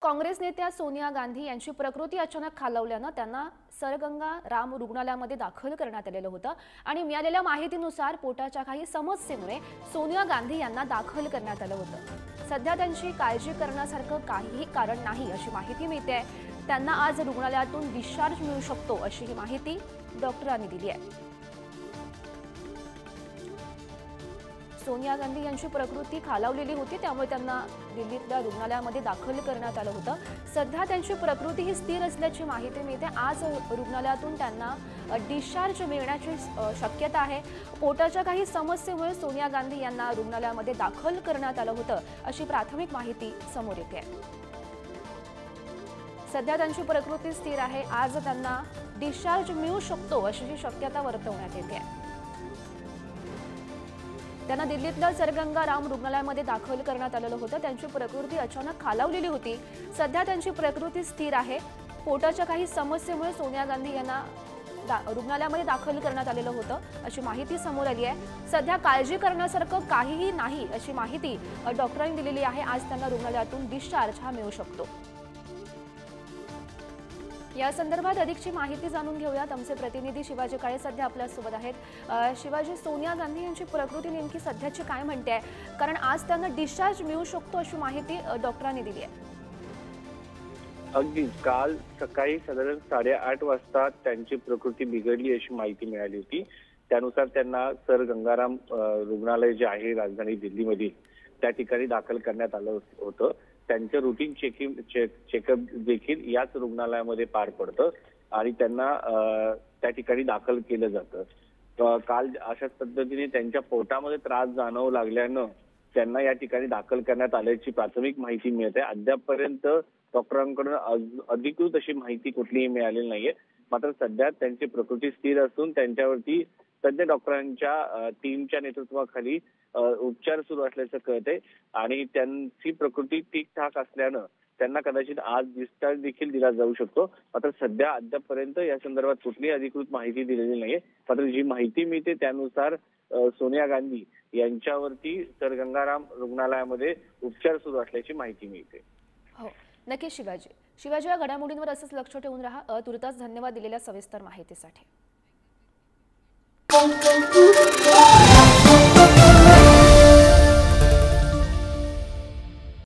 काँग्रेस नेत्या सोनिया गांधी यांची प्रकृती अचानक खालावल्याने त्यांना सरगंगा राम रुग्णालयामध्ये दाखल करण्यात आलेलं होतं आणि मिळालेल्या माहितीनुसार पोटाच्या काही समस्येमुळे सोनिया गांधी यांना दाखल करण्यात आलं होतं। सध्या त्यांची काळजी करण्यासारखं काहीही कारण नाही अशी माहिती मिळते। त्यांना आज रुग्णालयातून डिस्चार्ज मिळू शकतो अशी ही माहिती डॉक्टरांनी दिली आहे। सोनिया गांधी यांची प्रकृती खालावलेली होती, त्यामुळे त्यांना दिल्लीतल्या रुग्णालयामध्ये दाखल करण्यात आलं होतं। सध्या त्यांची प्रकृती ही स्थिर असल्याची माहिती मिळते। आज रुग्णालयातून त्यांना डिस्चार्ज मिळण्याची शक्यता आहे। पोटाच्या काही समस्येमुळे सोनिया गांधी यांना रुग्णालयामध्ये दाखल करण्यात आलं होतं अशी प्राथमिक माहिती समोर येते। सध्या त्यांची प्रकृती स्थिर आहे। आज त्यांना डिस्चार्ज मिळू शकतो अशी शक्यता वर्तवण्यात येते। त्यांना दिल्लीतल्या सरगंगा राम रुग्णालयामध्ये दाखल करण्यात आलेलं होतं। त्यांची प्रकृती अचानक खालावलेली होती। सध्या त्यांची प्रकृती स्थिर आहे। पोटाच्या काही समस्येमुळे सोनिया गांधी यांना रुग्णालयामध्ये दाखल करण्यात आलेलं होतं अशी माहिती समोर आली आहे। सध्या काळजी करण्यासारखं काहीही नाही अशी माहिती डॉक्टरांनी दिलेली आहे। आज त्यांना रुग्णालयातून डिस्चार्ज हा मिळू शकतो। या संदर्भात अधिकची माहिती जाणून घेऊयात। आमचे प्रतिनिधी शिवाजी काळे सध्या आपल्या सोबत आहेत। शिवाजी, सोनिया गांधी यांची प्रकृती नेमकी सध्याची काय म्हणते? कारण आज त्यांना डिस्चार्ज मिळू शकतो अशी माहिती डॉक्टरांनी दिली आहे। अगदी काल सकाळी साधारण 8:30 वाजता त्यांची प्रकृती बिघडली अशी माहिती मिळाली होती। त्यानुसार त्यांना सर गंगाराम रुग्णालय जे आहे राजधानी दिल्लीमध्ये त्या ठिकाणी दाखल करण्यात आलं होतं। त्यांचं रुटीन चेकअप देखील याच रुग्णालयामध्ये पार पडतं आणि त्यांना त्या ठिकाणी दाखल केलं जातं। काल अशाच पद्धतीने त्यांच्या पोटामध्ये त्रास जाणवू लागल्यानं त्यांना या ठिकाणी दाखल करण्यात आल्याची प्राथमिक माहिती मिळते। अद्यापपर्यंत डॉक्टरांकडून अधिकृत अशी माहिती कुठलीही मिळालेली नाहीये। मात्र सध्या त्यांची प्रकृती स्थिर असून त्यांच्यावरती तज्ञ डॉक्टरांच्या टीमच्या नेतृत्वाखाली उपचार सुरू असल्याचं कळतंय आणि त्यांची प्रकृती ठीकठाक असल्यानं त्यांना कदाचित आज डिस्चार्ज देखील दिला जाऊ शकतो। मात्र सध्या अद्यापपर्यंत या संदर्भात कुठलीही अधिकृत माहिती दिलेली नाहीये। मात्र जी माहिती मिळते त्यानुसार सोनिया गांधी यांच्यावरती सर गंगाराम रुग्णालयामध्ये उपचार सुरू असल्याची माहिती मिळते। हो, नक्की शिवाजी या घडामोडींवर असंच लक्ष ठेवून राहा। तुर्तास धन्यवाद दिलेल्या सविस्तर माहितीसाठी।